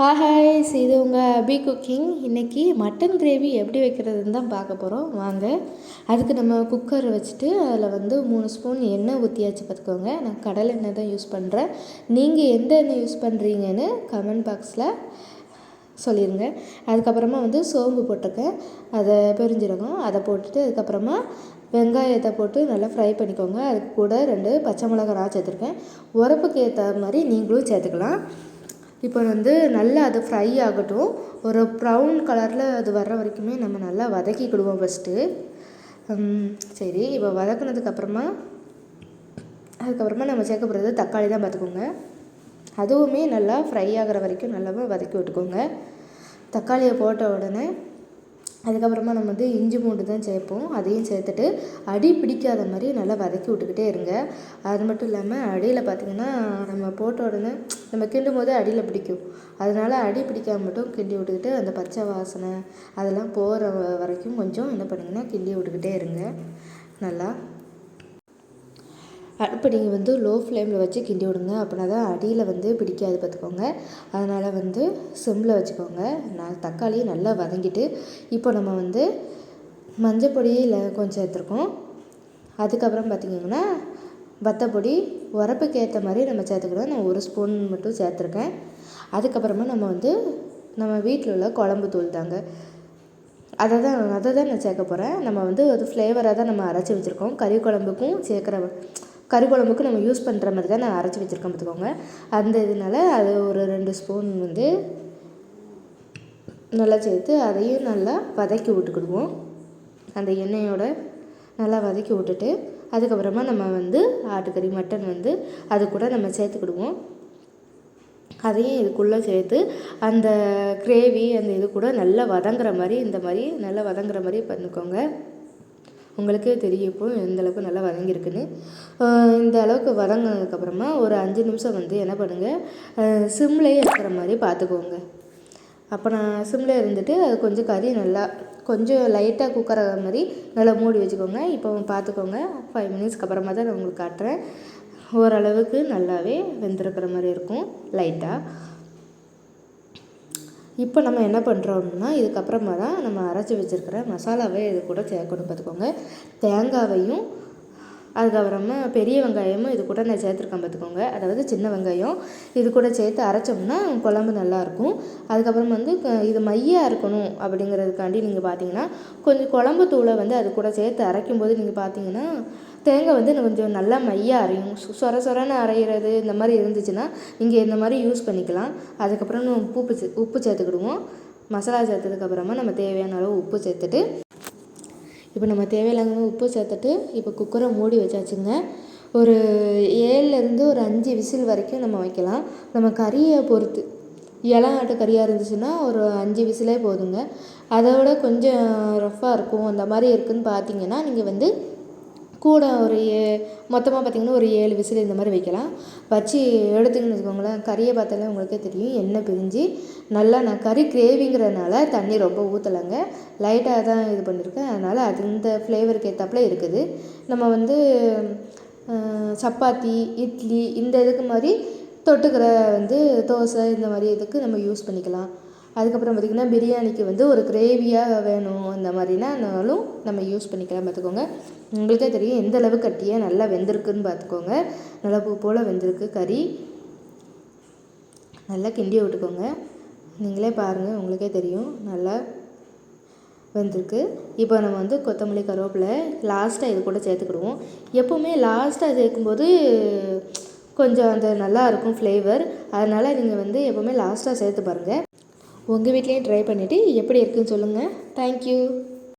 ஹாய்ஸ், இது உங்கள் அபி குக்கிங். இன்றைக்கி மட்டன் கிரேவி எப்படி வைக்கிறதுன்னு தான் பார்க்க போகிறோம். வாங்க. அதுக்கு நம்ம குக்கர் வச்சுட்டு அதில் 3 ஸ்பூன் எண்ணெய் ஊற்றியாச்சு பார்த்துக்கோங்க. நான் கடலை எண்ணெய் தான் யூஸ் பண்ணுறேன். நீங்கள் எந்த எண்ணெய் யூஸ் பண்ணுறீங்கன்னு கமெண்ட் பாக்ஸில் சொல்லிடுங்க. அதுக்கப்புறமா சோம்பு போட்டிருக்கேன், அதை பெருஞ்சீரகம் அதை போட்டுட்டு அதுக்கப்புறமா வெங்காயத்தை போட்டு நல்லா ஃப்ரை பண்ணிக்கோங்க. அதுக்கு கூட 2 பச்சை மிளகாய் சேர்த்துருக்கேன். உரப்புக்கு ஏற்ற மாதிரி நீங்களும் சேர்த்துக்கலாம். இப்போ நல்லா அது ஃப்ரை ஆகட்டும். ஒரு ப்ரௌன் கலரில் அது வர்ற வரைக்குமே நம்ம நல்லா வதக்கிக்கிடுவோம் ஃபஸ்ட்டு. சரி, இப்போ வதக்குனதுக்கப்புறமா அதுக்கப்புறமா நம்ம சேர்க்க போகிறது தக்காளி தான் பார்த்துக்கோங்க. அதுவுமே நல்லா ஃப்ரை ஆகிற வரைக்கும் நல்லா வதக்கி விட்டுக்கோங்க. தக்காளியை போட்ட உடனே அதுக்கப்புறமா நம்ம இஞ்சி பூண்டு தான் சேர்ப்போம். அதையும் சேர்த்துட்டு அடி பிடிக்காத மாதிரி நல்லா வதக்கி விட்டுக்கிட்டே இருங்க. அது மட்டும் இல்லாமல் அடியில் பார்த்திங்கன்னா நம்ம போட்ட உடனே நம்ம கிண்டும் போது அடியில் பிடிக்கும். அதனால் அடி பிடிக்காம மட்டும் கிண்டி விட்டுக்கிட்டு அந்த பச்சை வாசனை அதெல்லாம் போகிற வரைக்கும் கொஞ்சம் என்ன பண்ணுங்கன்னா கிண்டி விட்டுக்கிட்டே இருங்க. நல்லா அடுப்பு நீங்கள் லோ ஃப்ளேமில் வச்சு கிண்டி விடுங்க. அப்படின்னா தான் அடியில் பிடிக்காது பார்த்துக்கோங்க. அதனால் சிம்மில் வச்சுக்கோங்க. தக்காளி நல்லா வதங்கிட்டு இப்போ நம்ம மஞ்சள் பொடியில் கொஞ்சம் சேர்த்துருக்கோம். அதுக்கப்புறம் பார்த்திங்கன்னா வத்தப்பொடி உரப்புக்கு ஏற்ற மாதிரி நம்ம சேர்த்துக்கிறோம். நான் 1 ஸ்பூன் மட்டும் சேர்த்துருக்கேன். அதுக்கப்புறமா நம்ம வீட்டில் உள்ள குழம்பு தூள் தாங்க, அதை தான் நான் சேர்க்க போகிறேன். நம்ம அது ஃப்ளேவராக தான் நம்ம அரைச்சி வச்சுருக்கோம். கறி குழம்புக்கு நம்ம யூஸ் பண்ணுற மாதிரி தான் நான் அரைச்சி வச்சுருக்கேன் பார்த்துக்கோங்க. அந்த இதனால் அது ஒரு 2 ஸ்பூன் நல்லா சேர்த்து அதையும் நல்லா வதக்கி விட்டுக்கிடுவோம். அந்த எண்ணெயோட நல்லா வதக்கி விட்டுட்டு அதுக்கப்புறமா நம்ம ஆட்டுக்கறி மட்டன் அது கூட நம்ம சேர்த்துக்கிடுவோம். அதையும் இதுக்குள்ளே சேர்த்து அந்த கிரேவி அந்த இது கூட நல்லா வதங்குற மாதிரி நல்லா வதங்குற மாதிரி பண்ணிக்கோங்க. உங்களுக்கே தெரியும் இப்போ எந்தளவுக்கு நல்லா வதங்கியிருக்குன்னு. இந்த அளவுக்கு வதங்கினதுக்கப்புறமா ஒரு 5 நிமிஷம் என்ன பண்ணுங்கள், சிம்லேயே இருக்கிற மாதிரி பார்த்துக்கோங்க. அப்போ நான் சிம்லேயே இருந்துட்டு அது கொஞ்சம் கறி நல்லா கொஞ்சம் லைட்டாக குக்கர் ஆகிற மாதிரி நல்லா மூடி வச்சுக்கோங்க. இப்போ பார்த்துக்கோங்க, 5 மினிட்ஸ்க்கு அப்புறமா தான் நான் உங்களுக்கு காட்டுறேன். ஓரளவுக்கு நல்லாவே வெந்திருக்கிற மாதிரி இருக்கும் லைட்டாக. இப்போ நம்ம என்ன பண்ணுறோம்னா இதுக்கப்புறமா தான் நம்ம அரைச்சி வச்சுருக்கிற மசாலாவை இது கூட சேர்க்கணும் பார்த்துக்கோங்க. தேங்காவையும் அதுக்கப்புறமா பெரிய வெங்காயமும் இது கூட நான் சேர்த்துருக்கேன் பார்த்துக்கோங்க. அதாவது சின்ன வெங்காயம் இது கூட சேர்த்து அரைச்சோம்னா குழம்பு நல்லாயிருக்கும். அதுக்கப்புறம் இது மையாக இருக்கணும் அப்படிங்கிறதுக்காண்டி நீங்கள் பார்த்தீங்கன்னா கொஞ்சம் குழம்பு தூளை அது கூட சேர்த்து அரைக்கும்போது நீங்கள் பார்த்தீங்கன்னா தேங்காய் கொஞ்சம் நல்லா மையாக அரையும். சொரன்னு அரைகிறது இந்த மாதிரி இருந்துச்சுன்னா நீங்கள் இந்த மாதிரி யூஸ் பண்ணிக்கலாம். அதுக்கப்புறம் உப்பு சேர்த்துக்கிடுவோம். மசாலா சேர்த்ததுக்கப்புறமா நம்ம தேவையான அளவு உப்பு சேர்த்துட்டு இப்போ நம்ம தேவையில்லாத உப்பு சேர்த்துட்டு இப்போ குக்கரை மூடி வச்சாச்சுங்க. ஒரு 7லேருந்து ஒரு 5 விசில் வரைக்கும் நம்ம வைக்கலாம். நம்ம கறியை பொறுத்து ஆட்டு கறியாக இருந்துச்சுன்னா ஒரு 5 விசிலே போதுங்க. அதை விட கொஞ்சம் ரஃப்பாக இருக்கும் அந்த மாதிரி இருக்குதுன்னு பார்த்தீங்கன்னா நீங்கள் கூட ஒரு மொத்தமாக பார்த்திங்கன்னா ஒரு 7 விசில் இந்த மாதிரி வைக்கலாம். வச்சு எடுத்துங்கன்னு வச்சுக்கோங்களேன். கறியை பார்த்தாலே உங்களுக்கே தெரியும் எண்ணெய் பிரிஞ்சு நல்லா. நான் கறி கிரேவிங்கிறதுனால தண்ணி ரொம்ப ஊற்றலைங்க, லைட்டாக தான் இது பண்ணியிருக்கேன். அதனால் அது இந்த ஃப்ளேவருக்கு ஏற்றாப்புல இருக்குது. நம்ம சப்பாத்தி இட்லி இந்த இதுக்கு மாதிரி தொட்டுக்கிற தோசை இந்த மாதிரி இதுக்கு நம்ம யூஸ் பண்ணிக்கலாம். அதுக்கப்புறம் பார்த்திங்கன்னா பிரியாணிக்கு ஒரு கிரேவியாக வேணும் அந்த மாதிரினாலும் நம்ம யூஸ் பண்ணிக்கலாம் பார்த்துக்கோங்க. உங்களுக்கே தெரியும் எந்த அளவு கட்டியாக நல்லா வெந்திருக்குன்னு பார்த்துக்கோங்க. நல்லா பூ போல் வெந்திருக்கு கறி. நல்லா கிண்டி விட்டுக்கோங்க. நீங்களே பாருங்கள், உங்களுக்கே தெரியும் நல்லா வெந்திருக்கு. இப்போ நம்ம கொத்தமல்லி கருவேப்பிலை லாஸ்ட்டாக இது கூட சேர்த்துக்கிடுவோம். எப்போவுமே லாஸ்ட்டாக சேர்க்கும்போது கொஞ்சம் அந்த நல்லாயிருக்கும் ஃப்ளேவர். அதனால் நீங்கள் எப்போவுமே லாஸ்ட்டாக சேர்த்து பாருங்கள். உங்கள் வீட்லேயும் ட்ரை பண்ணிவிட்டு எப்படி இருக்குதுன்னு சொல்லுங்கள். தேங்க்யூ.